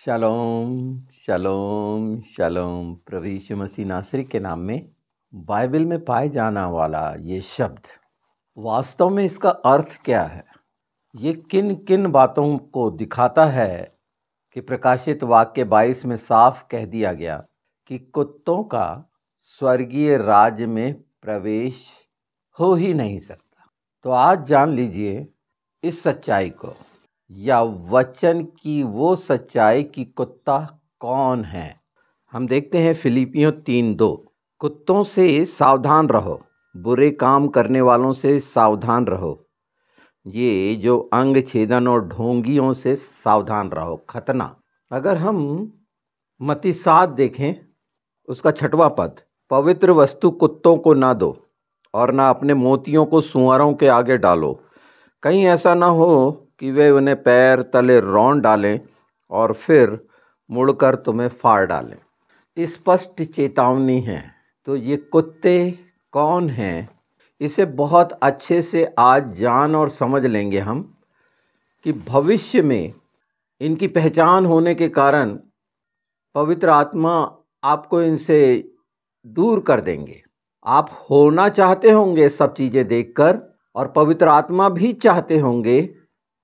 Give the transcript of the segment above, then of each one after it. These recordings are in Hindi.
शलोम शलोम शलोम। प्रभु यीशु मसीह नासरी के नाम में बाइबल में पाए जाने वाला ये शब्द वास्तव में इसका अर्थ क्या है, ये किन किन बातों को दिखाता है कि प्रकाशित वाक्य 22 में साफ कह दिया गया कि कुत्तों का स्वर्गीय राज्य में प्रवेश हो ही नहीं सकता। तो आज जान लीजिए इस सच्चाई को, या वचन की वो सच्चाई कि कुत्ता कौन है। हम देखते हैं फिलिपियों 3:2, कुत्तों से सावधान रहो, बुरे काम करने वालों से सावधान रहो, ये जो अंग छेदन और ढोंगियों से सावधान रहो। खतना। अगर हम मत्ती 7 देखें, उसका 6वां पद, पवित्र वस्तु कुत्तों को ना दो और ना अपने मोतियों को सूअरों के आगे डालो, कहीं ऐसा ना हो कि वे उन्हें पैर तले रौंद डालें और फिर मुड़कर तुम्हें फाड़ डालें। स्पष्ट चेतावनी है। तो ये कुत्ते कौन हैं, इसे बहुत अच्छे से आज जान और समझ लेंगे हम कि भविष्य में इनकी पहचान होने के कारण पवित्र आत्मा आपको इनसे दूर कर देंगे। आप होना चाहते होंगे सब चीज़ें देखकर, और पवित्र आत्मा भी चाहते होंगे,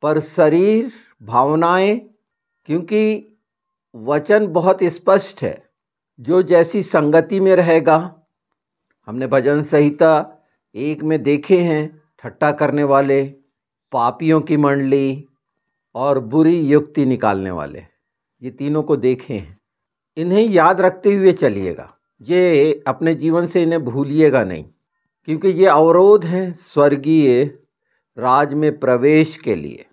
पर शरीर, भावनाएं, क्योंकि वचन बहुत स्पष्ट है, जो जैसी संगति में रहेगा। हमने भजन संहिता 1 में देखे हैं, ठट्टा करने वाले, पापियों की मंडली और बुरी युक्ति निकालने वाले, ये तीनों को देखे हैं। इन्हें याद रखते हुए चलिएगा, ये अपने जीवन से इन्हें भूलिएगा नहीं, क्योंकि ये अवरोध हैं स्वर्गीय राज में प्रवेश के लिए।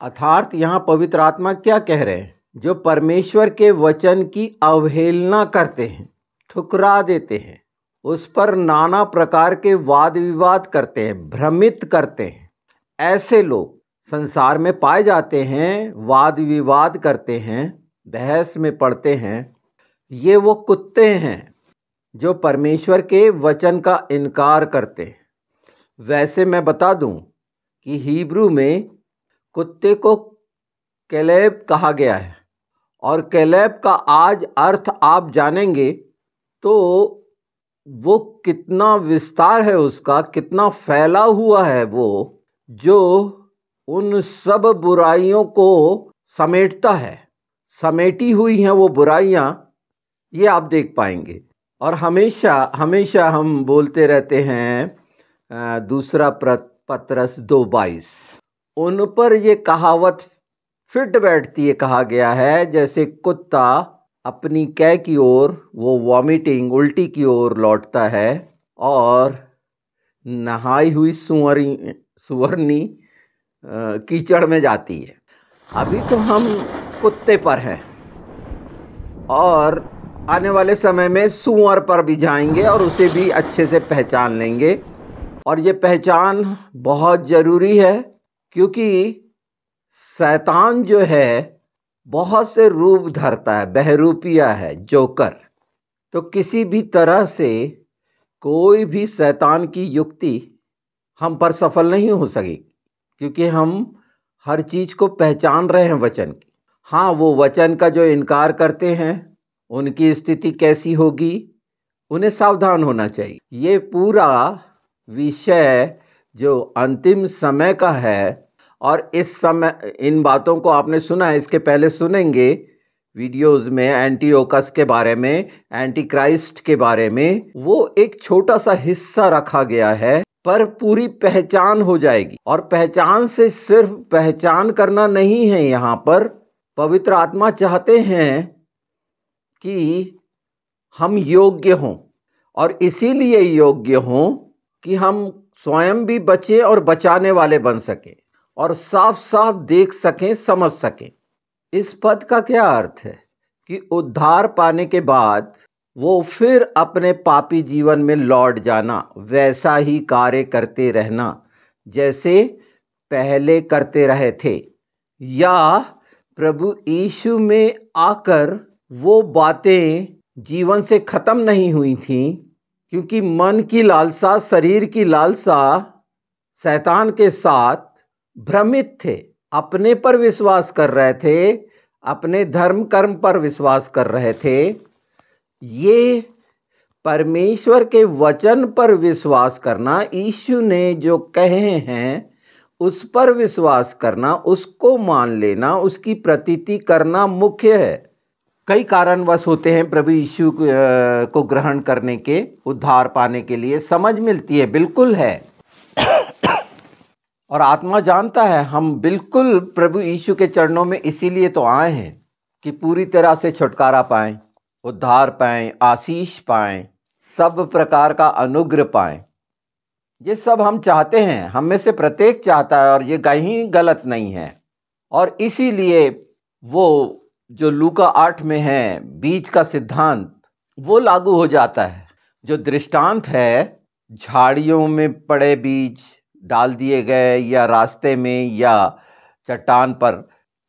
अर्थात यहाँ पवित्र आत्मा क्या कह रहे हैं, जो परमेश्वर के वचन की अवहेलना करते हैं, ठुकरा देते हैं, उस पर नाना प्रकार के वाद विवाद करते हैं, भ्रमित करते हैं, ऐसे लोग संसार में पाए जाते हैं। वाद विवाद करते हैं, बहस में पड़ते हैं। ये वो कुत्ते हैं जो परमेश्वर के वचन का इनकार करते हैं। वैसे मैं बता दूं कि हिब्रू में कुत्ते को कैलेब कहा गया है, और कैलेब का आज अर्थ आप जानेंगे तो वो कितना विस्तार है उसका, कितना फैला हुआ है वो, जो उन सब बुराइयों को समेटता है। समेटी हुई हैं वो बुराइयां, ये आप देख पाएंगे। और हमेशा हमेशा हम बोलते रहते हैं दूसरा पत्रस 2:22, उन पर ये कहावत फिट बैठती है। कहा गया है जैसे कुत्ता अपनी कै की ओर, वो वॉमिटिंग, उल्टी की ओर लौटता है, और नहाई हुई सुअरनी कीचड़ में जाती है। अभी तो हम कुत्ते पर हैं, और आने वाले समय में सूअर पर भी जाएंगे और उसे भी अच्छे से पहचान लेंगे। और ये पहचान बहुत ज़रूरी है, क्योंकि शैतान जो है बहुत से रूप धरता है, बहरूपिया है, जोकर। तो किसी भी तरह से कोई भी शैतान की युक्ति हम पर सफल नहीं हो सकेगी, क्योंकि हम हर चीज़ को पहचान रहे हैं वचन की। हाँ, वो वचन का जो इनकार करते हैं, उनकी स्थिति कैसी होगी, उन्हें सावधान होना चाहिए। ये पूरा विषय जो अंतिम समय का है, और इस समय इन बातों को आपने सुना है, इसके पहले सुनेंगे वीडियोस में एंटीओकस के बारे में, एंटी क्राइस्ट के बारे में। वो एक छोटा सा हिस्सा रखा गया है, पर पूरी पहचान हो जाएगी। और पहचान से सिर्फ पहचान करना नहीं है, यहाँ पर पवित्र आत्मा चाहते हैं कि हम योग्य हों, और इसीलिए योग्य हों कि हम स्वयं भी बचें और बचाने वाले बन सकें, और साफ साफ देख सकें, समझ सकें। इस पद का क्या अर्थ है कि उद्धार पाने के बाद वो फिर अपने पापी जीवन में लौट जाना, वैसा ही कार्य करते रहना जैसे पहले करते रहे थे, या प्रभु यीशु में आकर वो बातें जीवन से खत्म नहीं हुई थीं, क्योंकि मन की लालसा, शरीर की लालसा शैतान के साथ भ्रमित थे, अपने पर विश्वास कर रहे थे, अपने धर्म कर्म पर विश्वास कर रहे थे। ये परमेश्वर के वचन पर विश्वास करना, यीशु ने जो कहे हैं उस पर विश्वास करना, उसको मान लेना, उसकी प्रतीति करना मुख्य है। कई कारणवश होते हैं प्रभु यीशु को ग्रहण करने के, उद्धार पाने के लिए समझ मिलती है, बिल्कुल है। और आत्मा जानता है हम बिल्कुल प्रभु यीशु के चरणों में इसीलिए तो आए हैं कि पूरी तरह से छुटकारा पाएं, उद्धार पाएं, आशीष पाएं, सब प्रकार का अनुग्रह पाएं। ये सब हम चाहते हैं, हम में से प्रत्येक चाहता है, और ये कहीं गलत नहीं है। और इसीलिए वो जो लूका 8 में है बीज का सिद्धांत, वो लागू हो जाता है। जो दृष्टांत है झाड़ियों में पड़े बीज डाल दिए गए या रास्ते में या चट्टान पर,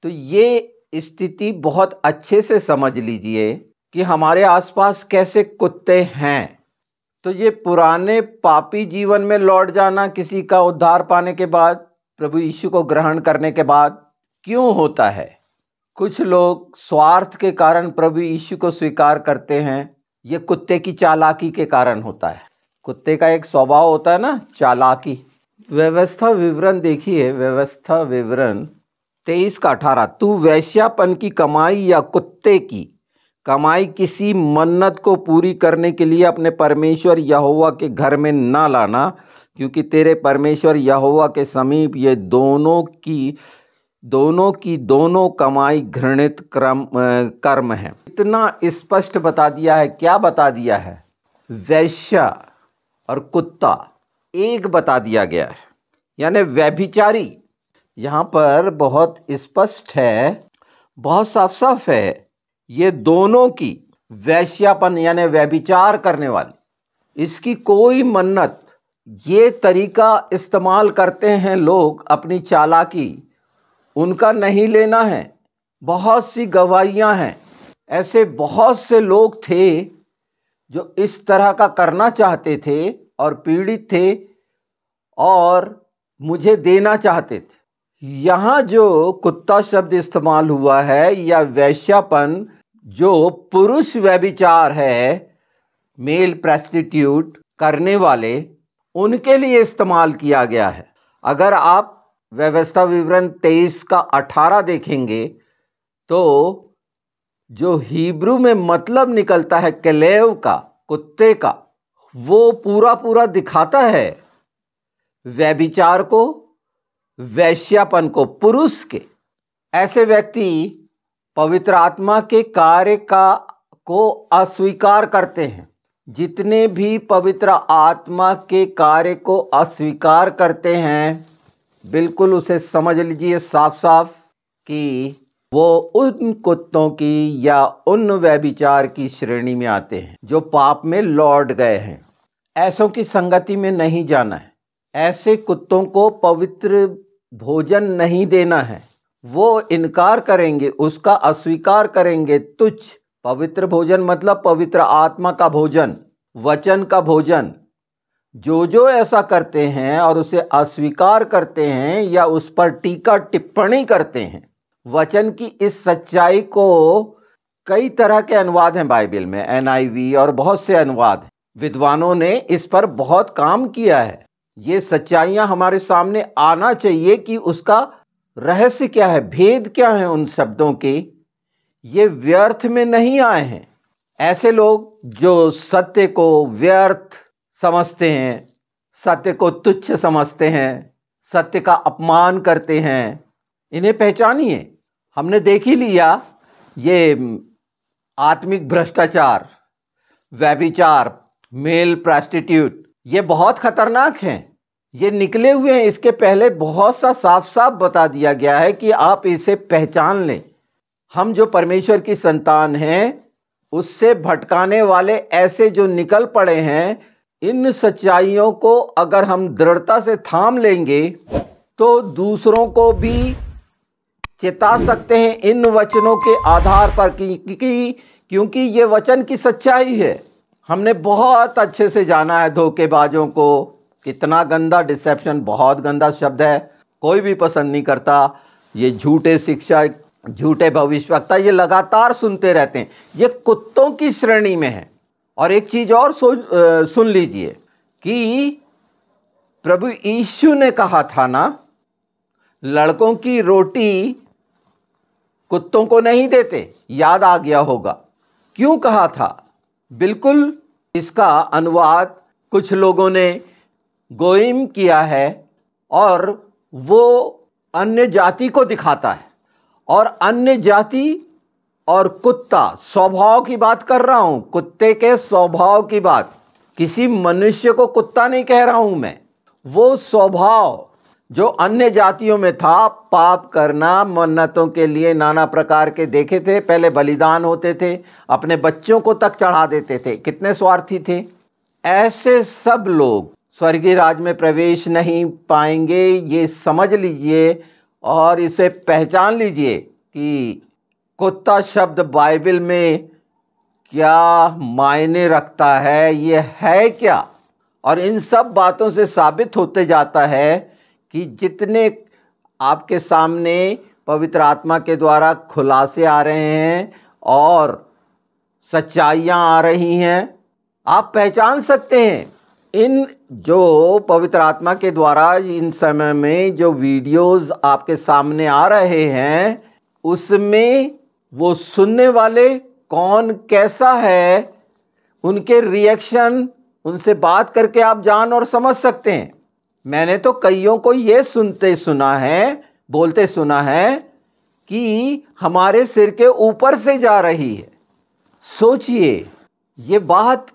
तो ये स्थिति बहुत अच्छे से समझ लीजिए कि हमारे आसपास कैसे कुत्ते हैं। तो ये पुराने पापी जीवन में लौट जाना किसी का उद्धार पाने के बाद, प्रभु यीशु को ग्रहण करने के बाद क्यों होता है? कुछ लोग स्वार्थ के कारण प्रभु यीशु को स्वीकार करते हैं। ये कुत्ते की चालाकी के कारण होता है। कुत्ते का एक स्वभाव होता है ना, चालाकी। व्यवस्था विवरण देखिए, व्यवस्था विवरण 23:18। तू वैश्यापन की कमाई या कुत्ते की कमाई किसी मन्नत को पूरी करने के लिए अपने परमेश्वर यहोवा के घर में न लाना, क्योंकि तेरे परमेश्वर यहोवा के समीप ये दोनों की दोनों कमाई घृणित कर्म है। इतना स्पष्ट बता दिया है। क्या बता दिया है? वैश्या और कुत्ता एक बता दिया गया है, यानी व्यभिचारी। यहाँ पर बहुत स्पष्ट है, बहुत साफ साफ है। ये दोनों की, वैश्यापन यानी व्यभिचार करने वाली, इसकी कोई मन्नत, ये तरीका इस्तेमाल करते हैं लोग अपनी चालाकी, उनका नहीं लेना है। बहुत सी गवाहियाँ हैं, ऐसे बहुत से लोग थे जो इस तरह का करना चाहते थे और पीड़ित थे और मुझे देना चाहते थे। यहाँ जो कुत्ता शब्द इस्तेमाल हुआ है या वैश्यापन, जो पुरुष व्यभिचार है, मेल प्रेस्टिट्यूट करने वाले, उनके लिए इस्तेमाल किया गया है। अगर आप व्यवस्था विवरण 23:18 देखेंगे तो जो हिब्रू में मतलब निकलता है कलेव का, कुत्ते का, वो पूरा दिखाता है व्यभिचार को, वैश्यापन को, पुरुष के। ऐसे व्यक्ति पवित्र आत्मा के कार्य को अस्वीकार करते हैं। जितने भी पवित्र आत्मा के कार्य को अस्वीकार करते हैं, बिल्कुल उसे समझ लीजिए साफ साफ कि वो उन कुत्तों की या उन व्यभिचार की श्रेणी में आते हैं जो पाप में लौट गए हैं। ऐसों की संगति में नहीं जाना है। ऐसे कुत्तों को पवित्र भोजन नहीं देना है। वो इनकार करेंगे, उसका अस्वीकार करेंगे। तुच्छ पवित्र भोजन मतलब पवित्र आत्मा का भोजन, वचन का भोजन। जो ऐसा करते हैं और उसे अस्वीकार करते हैं या उस पर टीका टिप्पणी करते हैं, वचन की इस सच्चाई को, कई तरह के अनुवाद हैं बाइबल में, NIV और बहुत से अनुवाद हैं। विद्वानों ने इस पर बहुत काम किया है। ये सच्चाइयाँ हमारे सामने आना चाहिए कि उसका रहस्य क्या है, भेद क्या है उन शब्दों के। ये व्यर्थ में नहीं आए हैं। ऐसे लोग जो सत्य को व्यर्थ समझते हैं, सत्य को तुच्छ समझते हैं, सत्य का अपमान करते हैं, इन्हें पहचानिए। हमने देख ही लिया ये आत्मिक भ्रष्टाचार, व्यभिचार, मेल प्रोस्टिट्यूट, ये बहुत खतरनाक हैं। ये निकले हुए हैं। इसके पहले बहुत सा साफ साफ बता दिया गया है कि आप इसे पहचान लें। हम जो परमेश्वर की संतान हैं, उससे भटकाने वाले ऐसे जो निकल पड़े हैं, इन सच्चाइयों को अगर हम दृढ़ता से थाम लेंगे तो दूसरों को भी चेता सकते हैं इन वचनों के आधार पर, क्योंकि ये वचन की सच्चाई है। हमने बहुत अच्छे से जाना है धोखेबाजों को। कितना गंदा डिसेप्शन, बहुत गंदा शब्द है, कोई भी पसंद नहीं करता। ये झूठे शिक्षा झूठे भविष्यवक्ता ये लगातार सुनते रहते हैं, ये कुत्तों की श्रेणी में है। और एक चीज और सुन लीजिए कि प्रभु यीशु ने कहा था ना, लड़कों की रोटी कुत्तों को नहीं देते, याद आ गया होगा। क्यों कहा था? बिल्कुल इसका अनुवाद कुछ लोगों ने गोइम किया है और वो अन्य जाति को दिखाता है। और अन्य जाति और कुत्ता, स्वभाव की बात कर रहा हूं, कुत्ते के स्वभाव की बात, किसी मनुष्य को कुत्ता नहीं कह रहा हूं मैं। वो स्वभाव जो अन्य जातियों में था, पाप करना, मन्नतों के लिए नाना प्रकार के देखे थे, पहले बलिदान होते थे, अपने बच्चों को तक चढ़ा देते थे, कितने स्वार्थी थे। ऐसे सब लोग स्वर्गीय राज में प्रवेश नहीं पाएंगे, ये समझ लीजिए और इसे पहचान लीजिए कि कुत्ता शब्द बाइबल में क्या मायने रखता है, ये है क्या। और इन सब बातों से साबित होते जाता है कि जितने आपके सामने पवित्र आत्मा के द्वारा खुलासे आ रहे हैं और सच्चाइयाँ आ रही हैं, आप पहचान सकते हैं। इन जो पवित्र आत्मा के द्वारा इन समय में जो वीडियोस आपके सामने आ रहे हैं, उसमें वो सुनने वाले कौन कैसा है, उनके रिएक्शन, उनसे बात करके आप जान और समझ सकते हैं। मैंने तो कईयों को ये बोलते सुना है कि हमारे सिर के ऊपर से जा रही है। सोचिए, ये बात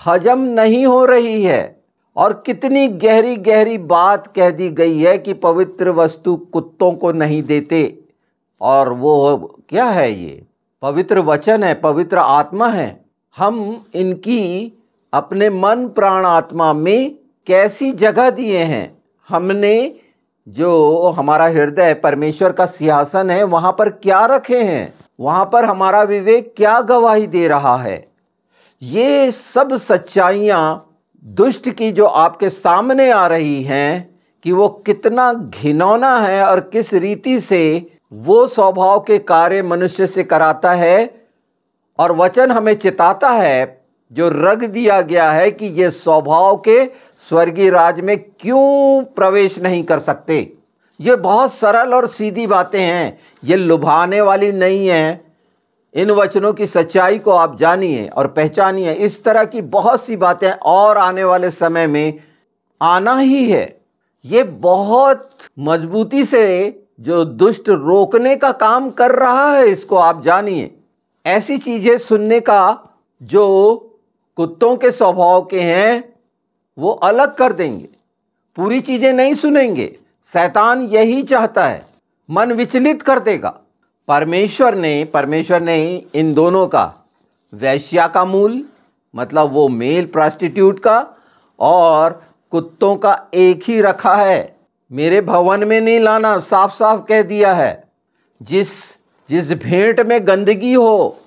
हजम नहीं हो रही है। और कितनी गहरी गहरी बात कह दी गई है कि पवित्र वस्तु कुत्तों को नहीं देते। और वो क्या है? ये पवित्र वचन है, पवित्र आत्मा है। हम इनकी अपने मन प्राण आत्मा में कैसी जगह दिए हैं। हमने जो हमारा हृदय परमेश्वर का सिंहासन है, वहाँ पर क्या रखे हैं, वहाँ पर हमारा विवेक क्या गवाही दे रहा है। ये सब सच्चाइयाँ दुष्ट की जो आपके सामने आ रही हैं कि वो कितना घिनौना है और किस रीति से वो स्वभाव के कार्य मनुष्य से कराता है। और वचन हमें चिताता है, जो रग दिया गया है कि ये स्वभाव के स्वर्गीय राज में क्यों प्रवेश नहीं कर सकते। ये बहुत सरल और सीधी बातें हैं, ये लुभाने वाली नहीं है। इन वचनों की सच्चाई को आप जानिए और पहचानिए। इस तरह की बहुत सी बातें और आने वाले समय में आना ही है। ये बहुत मजबूती से जो दुष्ट रोकने का काम कर रहा है, इसको आप जानिए। ऐसी चीजें सुनने का जो कुत्तों के स्वभाव के हैं, वो अलग कर देंगे, पूरी चीजें नहीं सुनेंगे। शैतान यही चाहता है, मन विचलित कर देगा। परमेश्वर ने इन दोनों का, वैश्या का मूल मतलब वो मेल प्रोस्टिट्यूट का, और कुत्तों का एक ही रखा है। मेरे भवन में नहीं लाना, साफ साफ कह दिया है। जिस भेंट में गंदगी हो,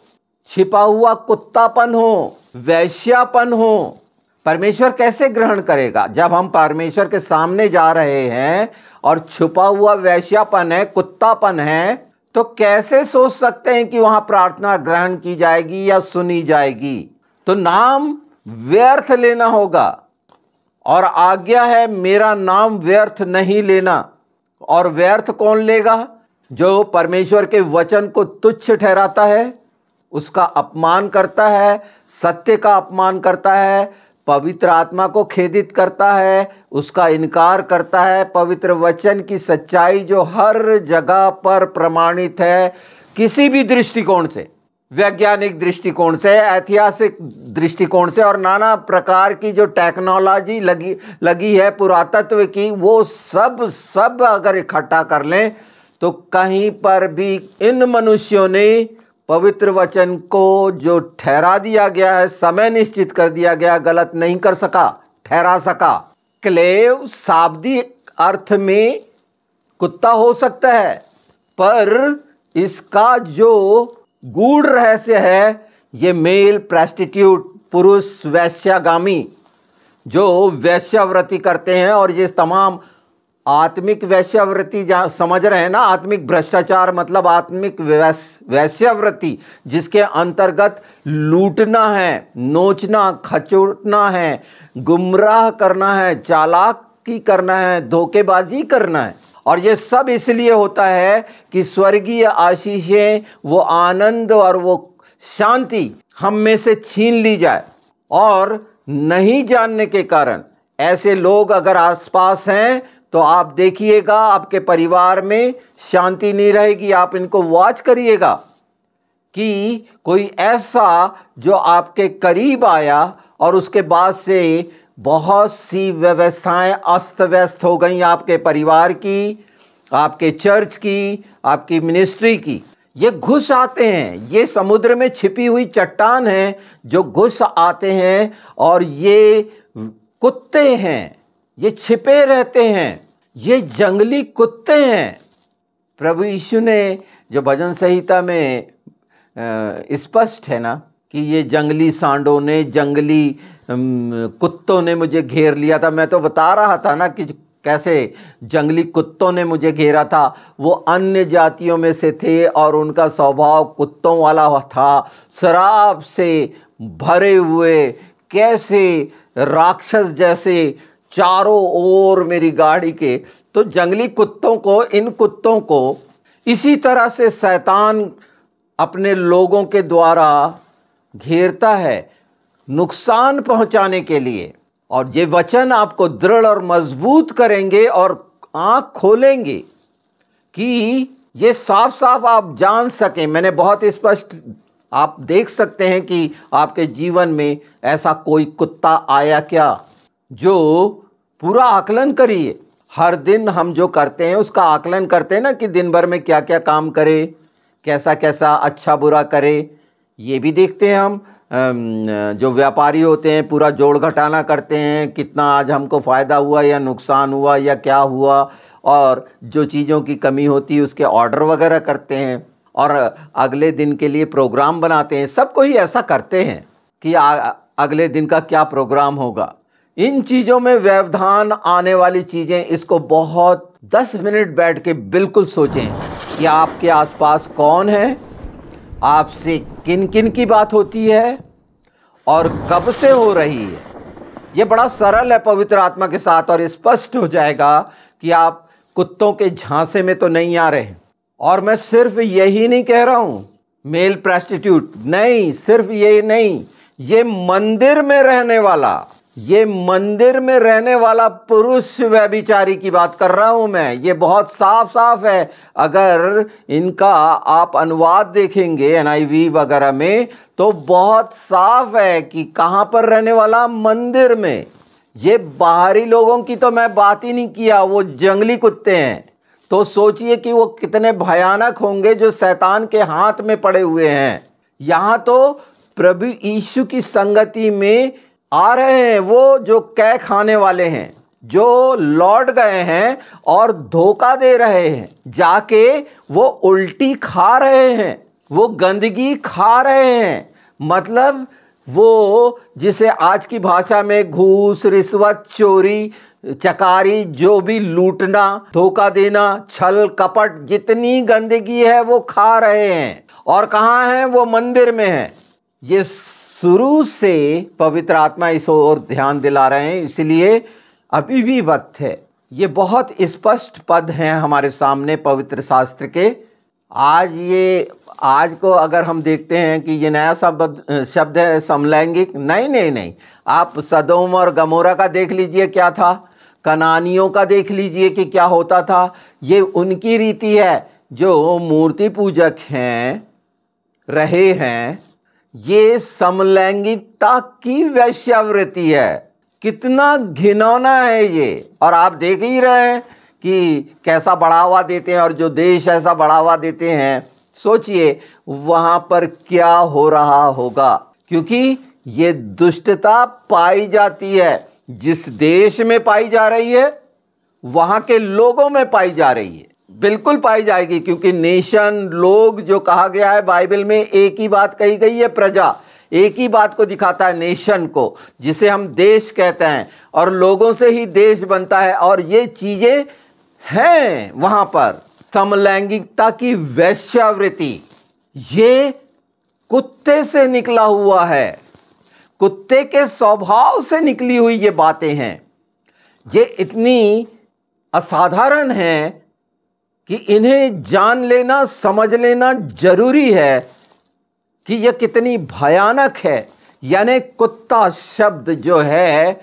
छिपा हुआ कुत्तापन हो, वैश्यापन हो, परमेश्वर कैसे ग्रहण करेगा? जब हम परमेश्वर के सामने जा रहे हैं और छुपा हुआ वैश्यापन है, कुत्तापन है, तो कैसे सोच सकते हैं कि वहां प्रार्थना ग्रहण की जाएगी या सुनी जाएगी? तो नाम व्यर्थ लेना होगा। और आज्ञा है, मेरा नाम व्यर्थ नहीं लेना। और व्यर्थ कौन लेगा? जो परमेश्वर के वचन को तुच्छ ठहराता है, उसका अपमान करता है, सत्य का अपमान करता है, पवित्र आत्मा को खेदित करता है, उसका इनकार करता है। पवित्र वचन की सच्चाई जो हर जगह पर प्रमाणित है, किसी भी दृष्टिकोण से, वैज्ञानिक दृष्टिकोण से, ऐतिहासिक दृष्टिकोण से, और नाना प्रकार की जो टेक्नोलॉजी लगी है पुरातत्व की, वो सब अगर इकट्ठा कर लें तो कहीं पर भी इन मनुष्यों ने पवित्र वचन को जो ठहरा दिया गया है, समय निश्चित कर दिया गया, गलत नहीं कर सका, ठहरा सका। क्लेव शाब्दिक अर्थ में कुत्ता हो सकता है, पर इसका जो गूढ़ रहस्य है, ये मेल प्रोस्टिट्यूट, पुरुष वैश्यागामी, जो वैश्याव्रती करते हैं, और ये तमाम आत्मिक वैश्यावृत्ति समझ रहे हैं ना, आत्मिक भ्रष्टाचार मतलब आत्मिक वैश्यावृत्ति, जिसके अंतर्गत लूटना है, नोचना, खचोटना है, गुमराह करना है, चालाकी करना है, धोखेबाजी करना है। और ये सब इसलिए होता है कि स्वर्गीय आशीषें, वो आनंद और वो शांति हम में से छीन ली जाए। और नहीं जानने के कारण ऐसे लोग अगर आसपास हैं तो आप देखिएगा आपके परिवार में शांति नहीं रहेगी। आप इनको वॉच करिएगा कि कोई ऐसा जो आपके करीब आया और उसके बाद से बहुत सी व्यवस्थाएं अस्त व्यस्त हो गई, आपके परिवार की, आपके चर्च की, आपकी मिनिस्ट्री की। ये घुस आते हैं, ये समुद्र में छिपी हुई चट्टान है जो घुस आते हैं, और ये कुत्ते हैं, ये छिपे रहते हैं, ये जंगली कुत्ते हैं। प्रभु यीशु ने जो भजन संहिता में स्पष्ट है ना कि ये जंगली सांडों ने, जंगली कुत्तों ने मुझे घेर लिया था। मैं तो बता रहा था ना कि कैसे जंगली कुत्तों ने मुझे घेरा था। वो अन्य जातियों में से थे और उनका स्वभाव कुत्तों वाला था, शराब से भरे हुए, कैसे राक्षस जैसे चारों ओर मेरी गाड़ी के। तो जंगली कुत्तों को, इन कुत्तों को इसी तरह से शैतान अपने लोगों के द्वारा घेरता है, नुकसान पहुंचाने के लिए। और ये वचन आपको दृढ़ और मजबूत करेंगे और आंख खोलेंगे कि ये साफ साफ आप जान सकें। मैंने बहुत स्पष्ट, आप देख सकते हैं कि आपके जीवन में ऐसा कोई कुत्ता आया क्या, जो पूरा आकलन करिए। हर दिन हम जो करते हैं उसका आकलन करते हैं ना कि दिन भर में क्या क्या काम करे, कैसा कैसा अच्छा बुरा करे। ये भी देखते हैं हम। जो व्यापारी होते हैं पूरा जोड़ घटाना करते हैं, कितना आज हमको फ़ायदा हुआ या नुकसान हुआ या क्या हुआ, और जो चीज़ों की कमी होती है उसके ऑर्डर वगैरह करते हैं और अगले दिन के लिए प्रोग्राम बनाते हैं। सबको ही ऐसा करते हैं कि अगले दिन का क्या प्रोग्राम होगा। इन चीज़ों में व्यवधान आने वाली चीज़ें, इसको बहुत 10 मिनट बैठ के बिल्कुल सोचें कि आपके आसपास कौन है, आपसे किन किन की बात होती है और कब से हो रही है। ये बड़ा सरल है पवित्र आत्मा के साथ, और स्पष्ट हो जाएगा कि आप कुत्तों के झांसे में तो नहीं आ रहे। और मैं सिर्फ यही नहीं कह रहा हूँ मेल प्रोस्टिट्यूट, नहीं, सिर्फ ये नहीं, ये मंदिर में रहने वाला, ये मंदिर में रहने वाला पुरुष व्यभिचारी की बात कर रहा हूं मैं। ये बहुत साफ साफ है। अगर इनका आप अनुवाद देखेंगे NIV वगैरह में तो बहुत साफ है कि कहां पर रहने वाला, मंदिर में। ये बाहरी लोगों की तो मैं बात ही नहीं किया, वो जंगली कुत्ते हैं। तो सोचिए कि वो कितने भयानक होंगे जो शैतान के हाथ में पड़े हुए हैं। यहाँ तो प्रभु यीशु की संगति में आ रहे हैं वो जो कै खाने वाले हैं, जो लौट गए हैं और धोखा दे रहे हैं, जाके वो उल्टी खा रहे हैं, वो गंदगी खा रहे हैं। मतलब वो जिसे आज की भाषा में घूस, रिश्वत, चोरी, चकारी, जो भी लूटना, धोखा देना, छल कपट, जितनी गंदगी है वो खा रहे हैं। और कहाँ हैं वो? मंदिर में हैं। ये शुरू से पवित्र आत्मा इस ओर ध्यान दिला रहे हैं, इसलिए अभी भी वक्त है। ये बहुत स्पष्ट पद हैं हमारे सामने पवित्र शास्त्र के। आज को अगर हम देखते हैं कि ये नया शब्द है समलैंगिक, नहीं, आप सदोम और गमोरा का देख लीजिए क्या था, कनानियों का देख लीजिए कि क्या होता था। ये उनकी रीति है जो मूर्ति पूजक रहे हैं। ये समलैंगिकता की वैश्यावृत्ति है। कितना घिनौना है ये। और आप देख ही रहे हैं कि कैसा बढ़ावा देते हैं, और जो देश ऐसा बढ़ावा देते हैं, सोचिए वहाँ पर क्या हो रहा होगा। क्योंकि ये दुष्टता पाई जाती है, जिस देश में पाई जा रही है वहाँ के लोगों में पाई जा रही है, बिल्कुल पाई जाएगी। क्योंकि नेशन, लोग जो कहा गया है बाइबल में, एक ही बात कही गई है, प्रजा एक ही बात को दिखाता है, नेशन को, जिसे हम देश कहते हैं। और लोगों से ही देश बनता है। और ये चीज़ें हैं वहां पर समलैंगिकता की वेश्यावृत्ति, ये कुत्ते से निकला हुआ है, कुत्ते के स्वभाव से निकली हुई ये बातें हैं। ये इतनी असाधारण हैं कि इन्हें जान लेना, समझ लेना जरूरी है कि यह कितनी भयानक है। यानी कुत्ता शब्द जो है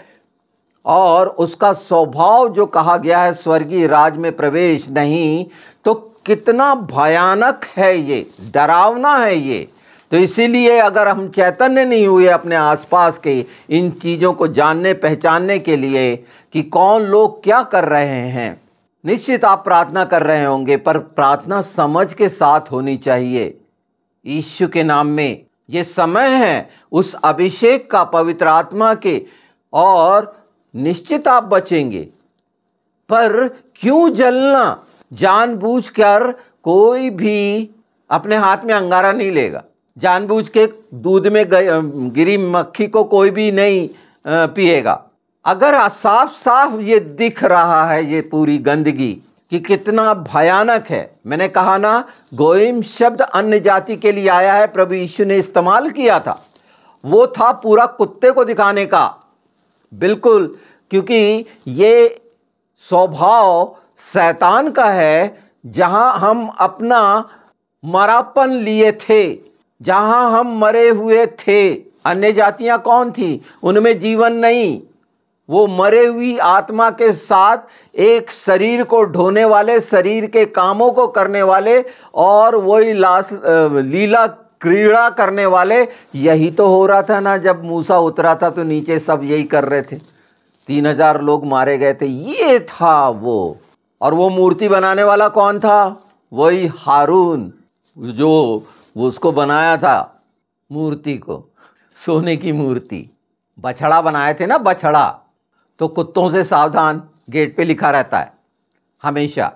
और उसका स्वभाव जो कहा गया है स्वर्गीय राज में प्रवेश नहीं, तो कितना भयानक है, ये डरावना है ये। तो इसीलिए अगर हम चैतन्य नहीं हुए अपने आसपास के इन चीज़ों को जानने पहचानने के लिए कि कौन लोग क्या कर रहे हैं, निश्चित आप प्रार्थना कर रहे होंगे, पर प्रार्थना समझ के साथ होनी चाहिए। यीशु के नाम में ये समय है उस अभिषेक का, पवित्र आत्मा के, और निश्चित आप बचेंगे। पर क्यों जलना? जानबूझकर कोई भी अपने हाथ में अंगारा नहीं लेगा, जानबूझ के दूध में गिरी मक्खी को कोई भी नहीं पिएगा। अगर साफ साफ ये दिख रहा है, ये पूरी गंदगी कि कितना भयानक है। मैंने कहा ना, गोइम शब्द अन्य जाति के लिए आया है, प्रभु यीशु ने इस्तेमाल किया था, वो था पूरा कुत्ते को दिखाने का, बिल्कुल, क्योंकि ये स्वभाव शैतान का है। जहां हम अपना मरापन लिए थे, जहां हम मरे हुए थे, अन्य जातियां कौन थी? उनमें जीवन नहीं, वो मरे हुई आत्मा के साथ एक शरीर को ढोने वाले, शरीर के कामों को करने वाले और वही लीला क्रीड़ा करने वाले। यही तो हो रहा था ना, जब मूसा उतरा था तो नीचे सब यही कर रहे थे, 3000 लोग मारे गए थे, ये था वो। और वो मूर्ति बनाने वाला कौन था? वही हारून, जो वो उसको बनाया था मूर्ति को, सोने की मूर्ति। बछड़ा बनाए थे ना, बछड़ा। तो कुत्तों से सावधान, गेट पे लिखा रहता है हमेशा,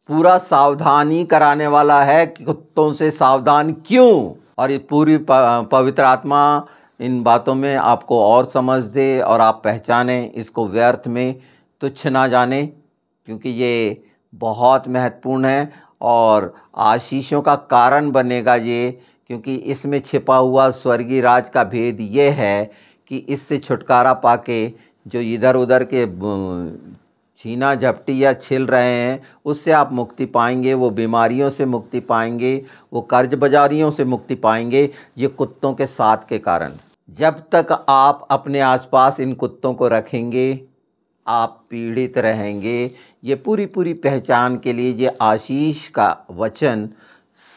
पूरा सावधानी कराने वाला है कि कुत्तों से सावधान क्यों। और ये पूरी पवित्र आत्मा इन बातों में आपको और समझ दे और आप पहचाने, इसको व्यर्थ में तुच्छ ना जाने, क्योंकि ये बहुत महत्वपूर्ण है और आशीषों का कारण बनेगा ये। क्योंकि इसमें छिपा हुआ स्वर्गीय राज का भेद ये है कि इससे छुटकारा पाके जो इधर उधर के छीना झपटी या छिल रहे हैं, उससे आप मुक्ति पाएंगे। वो बीमारियों से मुक्ति पाएंगे, वो कर्ज बाजारियों से मुक्ति पाएंगे, ये कुत्तों के साथ के कारण। जब तक आप अपने आसपास इन कुत्तों को रखेंगे, आप पीड़ित रहेंगे। ये पूरी पहचान के लिए ये आशीष का वचन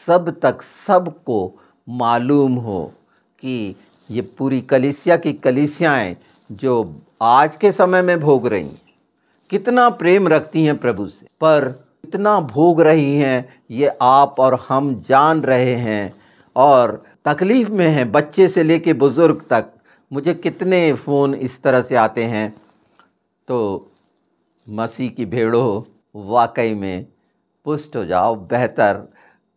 सब तक सबको मालूम हो कि ये पूरी कलीसिया की कलीसियाएँ जो आज के समय में भोग रही हैं, कितना प्रेम रखती हैं प्रभु से, पर कितना भोग रही हैं ये आप और हम जान रहे हैं, और तकलीफ़ में हैं, बच्चे से लेके बुज़ुर्ग तक। मुझे कितने फ़ोन इस तरह से आते हैं। तो मसीह की भेड़ों, वाकई में पुष्ट हो जाओ, बेहतर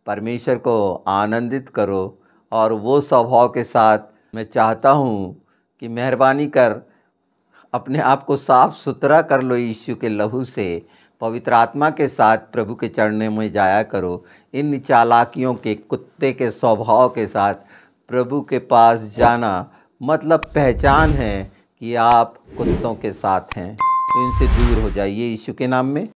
परमेश्वर को आनंदित करो। और वो स्वभाव के साथ मैं चाहता हूँ कि मेहरबानी कर अपने आप को साफ़ सुथरा कर लो यीशु के लहू से, पवित्र आत्मा के साथ प्रभु के चरणों में जाया करो। इन चालाकियों के, कुत्ते के स्वभाव के साथ प्रभु के पास जाना मतलब पहचान है कि आप कुत्तों के साथ हैं। तो इनसे दूर हो जाइए यीशु के नाम में।